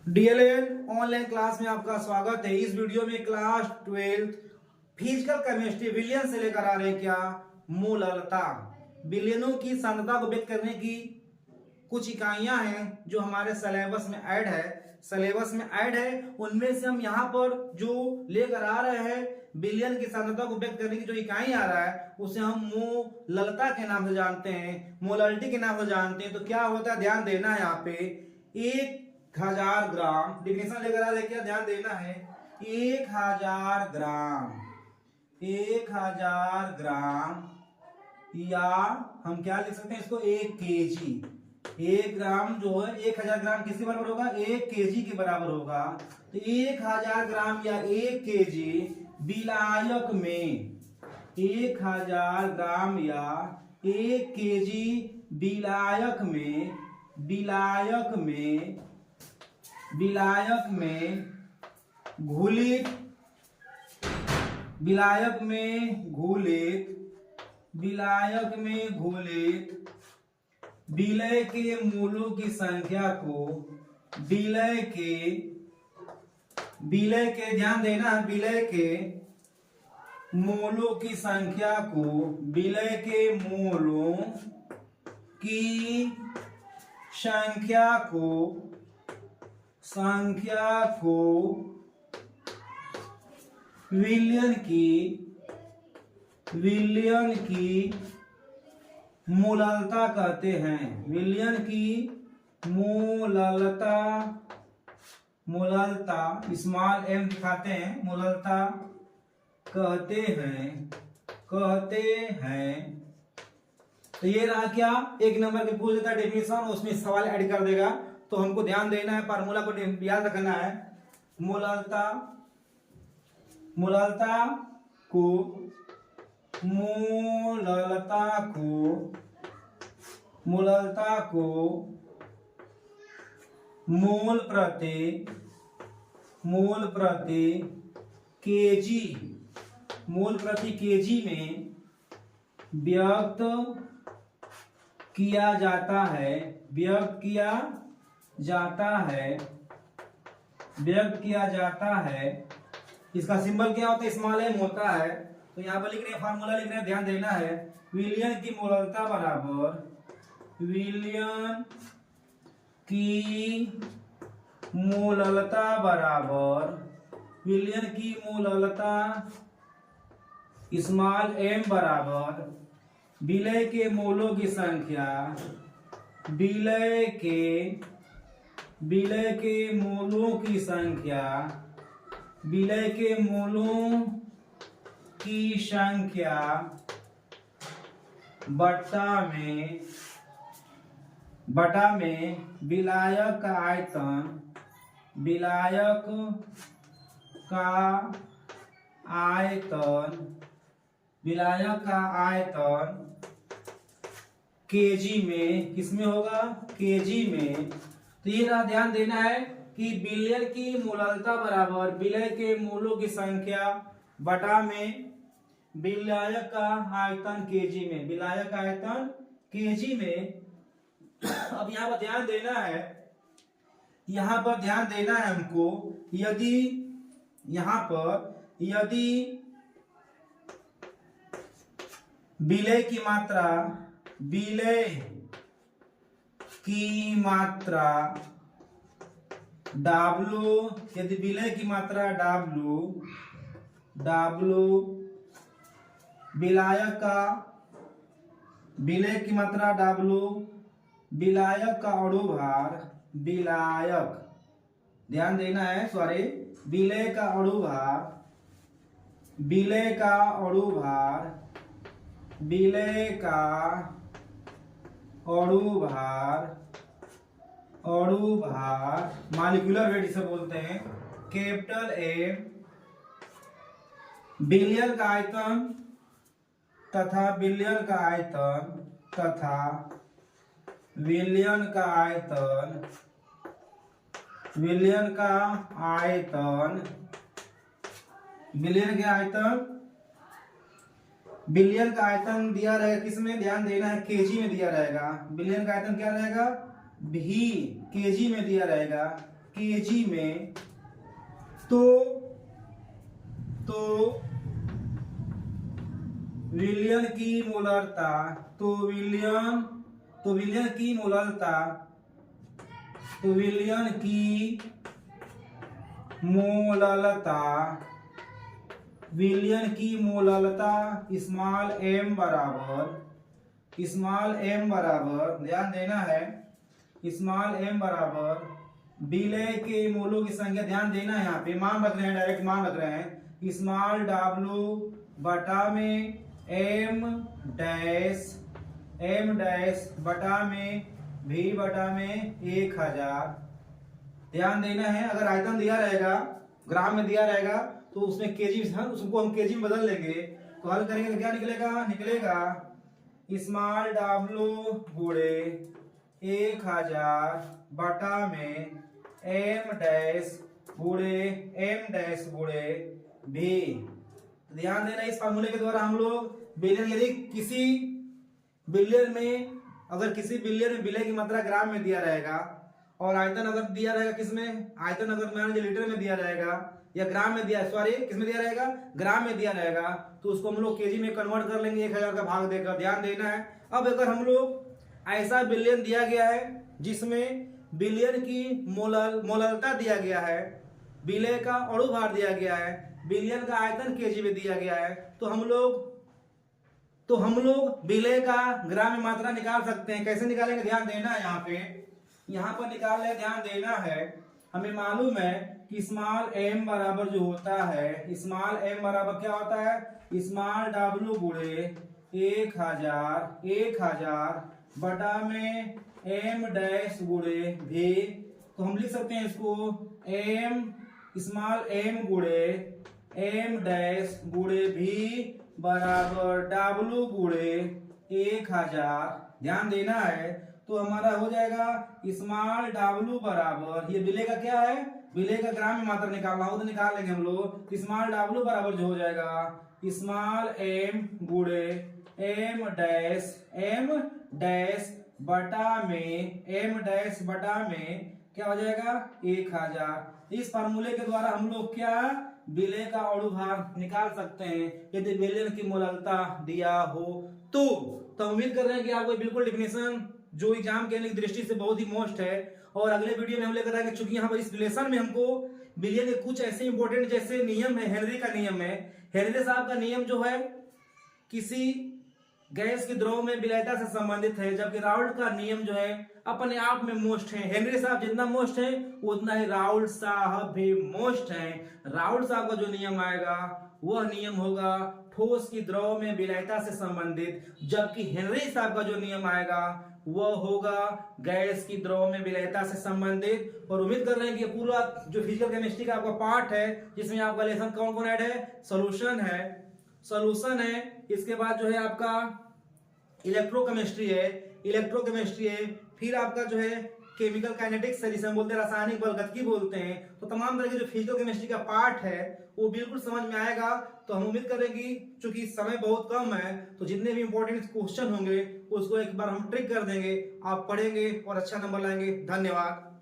DElEd online class में आपका स्वागत है। इस वीडियो में क्लास 12 फिजिकल केमिस्ट्री विलयन से लेकर आ रहे हैं क्या मूललता। विलयनों की सांद्रता को व्यक्त करने की कुछ इकाइयां हैं जो हमारे सिलेबस में ऐड है। उनमें से हम यहाँ पर जो लेकर आ रहे हैं विलयन की सांद्रता को व्यक्त करने की जो इकाई आ रहा है उसे हम मोललता के नाम से जानते हैं, मोललिटी के नाम से जानते हैं। तो क्या होता है ध्यान देना है यहाँ पे 1000 ग्राम डिफिनेशन लेकर आ रहे क्या ध्यान देना है 1000 ग्राम या हम क्या लिख सकते हैं इसको 1 केजी। 1 ग्राम जो है 1000 ग्राम किसके बराबर होगा 1 केजी के बराबर होगा। तो 1000 ग्राम या 1 केजी विलायक में 1000 ग्राम या 1 केजी विलायक में घुलित विलय के मूलों की संख्या को विलय के ध्यान देना विलय के मूलों की संख्या को विलय के मूलों की संख्या को विलयन की मूललता कहते हैं। विलयन की मूललता स्मॉल m दिखाते हैं, मूललता कहते हैं। तो ये रहा क्या एक नंबर के पूछ देता है डेफिनेशन, उसमें सवाल ऐड कर देगा। तो हमको ध्यान देना है, फार्मूला को याद रखना है। मूललता को मोल प्रति केजी में व्यक्त किया जाता है। इसका सिंबल क्या होता है स्मॉल m होता है। तो यहाँ पर लिख रहे हैं फार्मूला लिख रहे हैं, ध्यान देना है विलयन की मूललता स्मॉल m बराबर विलय के मूलों की संख्या बटा में विलायक का आयतन केजी में, किसमें होगा केजी में। तो ये ध्यान देना है कि विलयन की मूललता बराबर विलय के मूलों की संख्या बटा में विलायक का आयतन केजी में। अब यहाँ पर ध्यान देना है हमको, यदि विलय की मात्रा W, यदि विलय की मात्रा W विलायक का अणुभार ध्यान देना है विलय का अणुभार मॉलिक्यूलर वेट जिसे बोलते हैं कैपिटल M, विलयन का आयतन तथा विलयन का आयतन दिया रहेगा किसमें ध्यान देना है केजी में दिया रहेगा। विलयन का आयतन क्या रहेगा भी केजी में दिया रहेगा। केजी में, तो विलयन की मोलरता, विलयन की मोललता स्मॉल m बराबर ध्यान देना है, स्मॉल m बराबर विलय के मोलों की संख्या, ध्यान देना है, यहाँ पे मान रख रहे हैं, डायरेक्ट मान रख रहे हैं, स्मॉल w बटा में m डैश बटा में v बटा में 1000। ध्यान देना है, अगर आयतन दिया रहेगा, ग्राम में दिया रहेगा, तो उसमें केजी, उसको हम केजी में बदल लेंगे, तो हल करेंगे तो क्या निकलेगा स्मॉल w गुणे 1000 बटा में m डैश गुणे v। ध्यान देना, इस फार्मूले के द्वारा हम लोग बिलियन, यदि किसी बिलियन में, अगर किसी बिलियन में विलय की मात्रा ग्राम में दिया रहेगा और आयतन अगर दिया रहेगा, किसमें, आयतन अगर मान लीजिए लीटर में दिया रहेगा या ग्राम में दिया, सॉरी किसमें दिया रहेगा, ग्राम में दिया रहेगा, तो उसको हम लोग केजी में कन्वर्ट कर लेंगे 1000 का भाग देकर। ध्यान देना है। अब अगर हम लोग ऐसा बिलियन दिया गया है जिसमें बिलियन की मोलरता दिया गया है, विलय का अणु भार दिया गया है, बिलियन का आयतन केजी में दिया गया है, तो हम लोग विलय का ग्राम में मात्रा निकाल सकते हैं। कैसे निकालेंगे, ध्यान देना है, यहाँ पर निकाल ले, ध्यान देना है। हमें मालूम है कि स्मॉल m बराबर जो होता है, स्मॉल m बराबर क्या होता है, स्मॉल w गुणे 1000 बटा में m डैश गुणे v। तो हम लिख सकते हैं इसको स्मॉल m गुणे m डैश गुणे v बराबर w गुणे 1000। ध्यान देना है, तो हमारा हो जाएगा स्मॉल w बराबर, ये विलय का क्या है, विलय का ग्राम में मात्रा निकालना हो तो निकाल लेंगे हम लोग। स्मॉल w बराबर जो हो जाएगा स्मॉल m गुणे m डैश बटा में क्या हो जाएगा 1000। इस फार्मूले के द्वारा हम लोग क्या विलय का अणु भार निकाल सकते हैं यदि विलयन की मोलरता दिया हो तो। उम्मीद कर रहे हैं कि आपको बिल्कुल डिफिनेशन जो एग्जाम के दृष्टि से बहुत ही मोस्ट है, और अगले वीडियो में हम लेकर आएंगे, चूंकि यहाँ पर इस रिलेशन में हमको विलयन के कुछ ऐसे इंपॉर्टेंट जैसे नियम है, हेनरी का नियम है। हेनरी साहब का नियम जो है किसी गैस के द्रव में विलयता से संबंधित है, जबकि राउल्ट का नियम जो है अपने आप में मोस्ट है। हेनरी साहब जितना मोस्ट है उतना ही राउल्ट साहब भी मोस्ट है। राउल्ट साहब का जो नियम आएगा वह नियम होगा ठोस की द्रव में विलयता से संबंधित, जबकि हेनरी साहब का जो नियम आएगा वह होगा गैस की द्रव में विलयता से संबंधित। और उम्मीद कर रहे हैं कि पूरा जो फिजिकल केमिस्ट्री का आपका पार्ट है, जिसमें आपका लेसन कौन कौन ऐड है, सॉल्यूशन है, इसके बाद जो है आपका इलेक्ट्रोकेमिस्ट्री है, फिर आपका जो है केमिकल काइनेटिक्स है, जिसे हम बोलते हैं रासायनिक बल गतिकी बोलते हैं। तो तमाम तरह के जो फिजिकल केमिस्ट्री का पार्ट है वो बिल्कुल समझ में आएगा। तो हम उम्मीद करेंगे कि चूंकि समय बहुत कम है तो जितने भी इंपॉर्टेंट क्वेश्चन होंगे उसको एक बार हम ट्रिक कर देंगे, आप पढ़ेंगे और अच्छा नंबर लाएंगे। धन्यवाद।